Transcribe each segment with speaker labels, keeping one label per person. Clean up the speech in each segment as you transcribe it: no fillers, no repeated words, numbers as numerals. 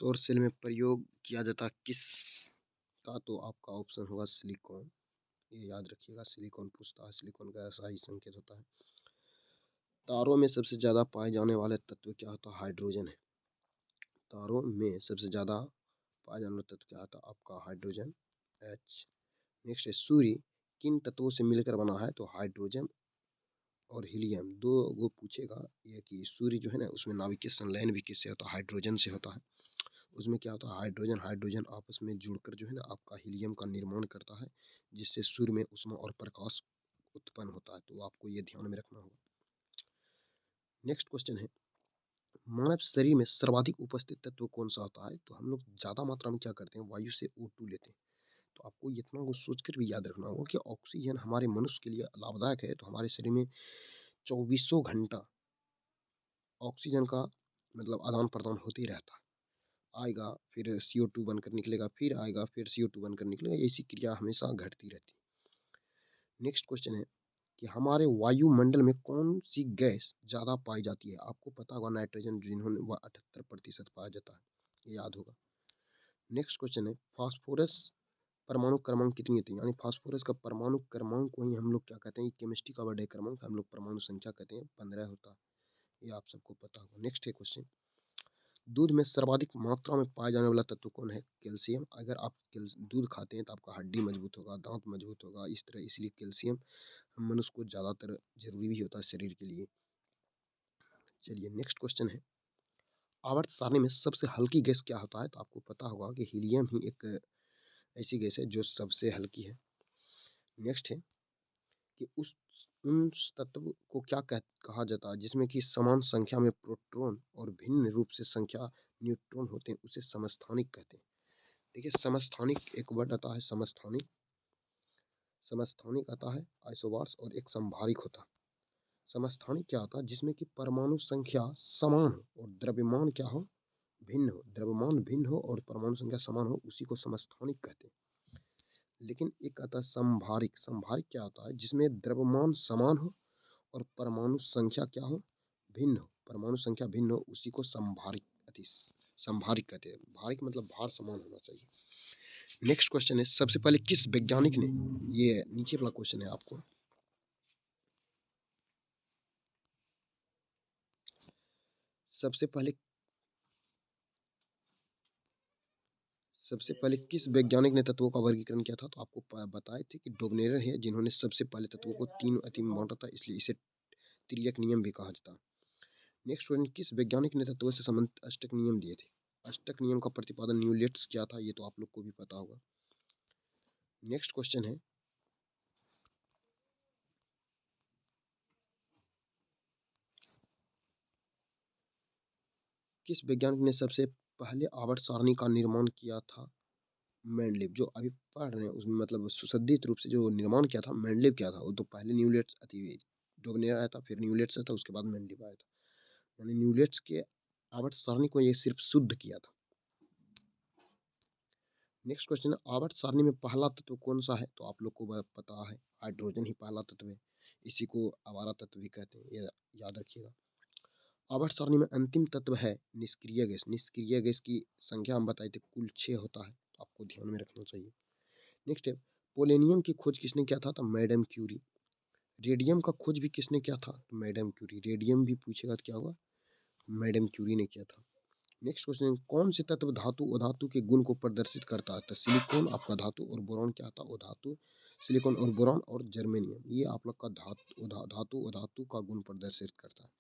Speaker 1: सौर सेल में प्रयोग किया जाता किस का? तो आपका ऑप्शन होगा सिलिकॉन। ये याद रखिएगा, सिलिकॉन पूछता है, सिलिकॉन का ऐसा ही संकेत होता है। तारों में सबसे ज़्यादा पाए जाने वाले तत्व क्या होता है? हाइड्रोजन है। तारों में सबसे ज़्यादा पाया जाने वाला तत्व क्या होता है? आपका हाइड्रोजन, H। नेक्स्ट है, सूर्य किन तत्वों से मिलकर बना है? तो हाइड्रोजन और हीलियम, दो वो पूछेगा ये कि सूर्य जो है ना उसमें नाभिकीय संलयन भी किससे होता है? हाइड्रोजन से होता है। उसमें क्या होता है? हाइड्रोजन हाइड्रोजन आपस में जुड़कर जो है ना आपका हीलियम का निर्माण करता है, जिससे सूर्य में ऊष्मा और प्रकाश उत्पन्न होता है। तो आपको ये ध्यान में रखना होगा। नेक्स्ट क्वेश्चन है, मानव शरीर में सर्वाधिक उपस्थित तत्व कौन सा होता है? तो हम लोग ज़्यादा मात्रा में क्या करते हैं? वायु से O2 लेते हैं। तो आपको इतना को सोचकर भी याद रखना होगा कि ऑक्सीजन हमारे मनुष्य के लिए लाभदायक है। तो हमारे शरीर में चौबीसों घंटा ऑक्सीजन का मतलब आदान प्रदान होते ही रहता है। आएगा फिर CO2 बनकर निकलेगा, फिर आएगा फिर CO2 बनकर निकलेगा, ऐसी क्रिया हमेशा घटती रहती है। नेक्स्ट क्वेश्चन है कि हमारे वायुमंडल में कौन सी गैस ज़्यादा पाई जाती है? आपको पता होगा नाइट्रोजन, जिन्होंने वह 78% पाया जाता है, ये याद होगा। नेक्स्ट क्वेश्चन है, फास्फोरस परमाणु क्रमांक कितनी होती है? यानी फास्फोरस का परमाणु क्रमांक को ही हम लोग क्या कहते हैं? केमिस्ट्री का वर्ड है क्रमांक, हम लोग परमाणु संख्या कहते हैं, 15 होता है, ये आप सबको पता होगा। नेक्स्ट है क्वेश्चन, दूध में सर्वाधिक मात्रा में पाया जाने वाला तत्व कौन है? कैल्शियम। अगर आप दूध खाते हैं तो आपका हड्डी मजबूत होगा, दांत मजबूत होगा, इस तरह, इसलिए कैल्शियम हम मनुष्य को ज़्यादातर जरूरी भी होता है शरीर के लिए। चलिए नेक्स्ट क्वेश्चन है, आवर्त सारणी में सबसे हल्की गैस क्या होता है? तो आपको पता होगा कि हीलियम ही एक ऐसी गैस है जो सबसे हल्की है। नेक्स्ट है कि उन तत्व को क्या कहा जाता है जिसमें कि समान संख्या में प्रोटॉन और भिन्न रूप से संख्या न्यूट्रॉन होते हैं? उसे समस्थानिक कहते हैं। देखिए, समस्थानिक एक वर्ड आता है, समस्थानिक, समस्थानिक आता है आइसोबार्स, और एक संभारिक होता है। समस्थानिक क्या होता है? जिसमें कि परमाणु संख्या समान हो और द्रव्यमान क्या हो? भिन्न हो। द्रव्यमान भिन्न हो और परमाणु संख्या समान हो, उसी को समस्थानिक कहते हैं। लेकिन एक आता है संभारिक। संभारिक क्या होता है? जिसमें द्रव्यमान समान हो और परमाणु संख्या क्या हो? भिन्न हो। परमाणु संख्या भिन्न हो, उसी को संभारिक अति संभारिक कहते हैं। भारिक मतलब भार समान होना चाहिए। नेक्स्ट क्वेश्चन है, सबसे पहले किस वैज्ञानिक ने, ये नीचे वाला क्वेश्चन है आपको, सबसे पहले किस वैज्ञानिक ने तत्वों का वर्गीकरण किया था? तो आपको बताए थे कि डोबनेयर है जिन्होंने सबसे पहले तत्वों को 3 अति में बांटा था, इसलिए इसे तिर्यक नियम भी कहा जाता है। नेक्स्ट क्वेश्चन, किस वैज्ञानिक ने तत्वों से संबंधित अष्टक नियम दिए थे? अष्टक नियम का प्रतिपादन न्यूलेट्स किया था, ये तो आप लोग को भी पता होगा। नेक्स्ट क्वेश्चन है, किस वैज्ञानिक ने सबसे पहले आवर्त सारणी का निर्माण किया था? मेंडलीव। जो अभी पढ़ रहे हैं उसमें मतलब सुसज्जित रूप से जो निर्माण किया था मेंडलीव किया था। वो तो पहले न्यूलेट्स अति डोबनेयर आया था, फिर न्यूलेट्स आया था, उसके बाद मेंडलीव आया था। यानी न्यूलेट्स के आवर्त सारणी को ये सिर्फ शुद्ध किया था। नेक्स्ट क्वेश्चन है, आवर्त सारणी में पहला तत्व कौन सा है? तो आप लोग को पता है, हाइड्रोजन ही पहला तत्व है, इसी को आवारा तत्व भी कहते हैं, ये याद रखिएगा। आवर्त सारणी में अंतिम तत्व है निष्क्रिय गैस। निष्क्रिय गैस की संख्या हम बताए थे कुल 6 होता है, तो आपको ध्यान में रखना चाहिए। नेक्स्ट है, पोलेनियम की खोज किसने किया था? तो मैडम क्यूरी। रेडियम का खोज भी किसने किया था? तो मैडम क्यूरी। रेडियम भी पूछेगा तो क्या होगा? मैडम क्यूरी ने किया था। नेक्स्ट क्वेश्चन, कौन से तत्व धातु और धातु के गुण को प्रदर्शित करता है? तो सिलिकॉन आपका धातु, और बोरॉन क्या था? वो धातु। सिलिकॉन और बोरॉन और जर्मेनियम, ये आप लोग का धातु और धातु का गुण प्रदर्शित करता है।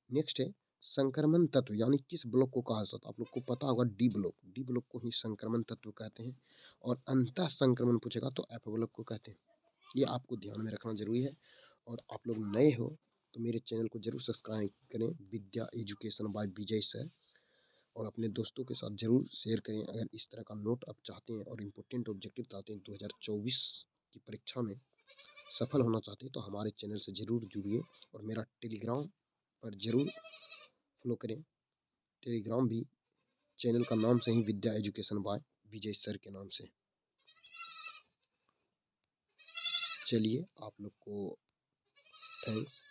Speaker 1: नेक्स्ट है, संक्रमण तत्व यानी किस ब्लॉक को कहा जाता है? आप लोग को पता होगा डी ब्लॉक। डी ब्लॉक को ही संक्रमण तत्व कहते हैं। और अंतः संक्रमण पूछेगा तो एफ ब्लॉक को कहते हैं। ये आपको ध्यान में रखना जरूरी है। और आप लोग नए हो तो मेरे चैनल को जरूर सब्सक्राइब करें, विद्या एजुकेशन बाय विजय सर, और अपने दोस्तों के साथ ज़रूर शेयर करें। अगर इस तरह का नोट आप चाहते हैं और इम्पोर्टेंट ऑब्जेक्टिव चाहते हैं 2024 की परीक्षा में सफल होना चाहते हैं, तो हमारे चैनल से ज़रूर जुड़िए और मेरा टेलीग्राम पर ज़रूर फॉलो करें। टेलीग्राम भी चैनल का नाम से ही विद्या एजुकेशन बाय विजय सर के नाम से। चलिए, आप लोग को थैंक्स।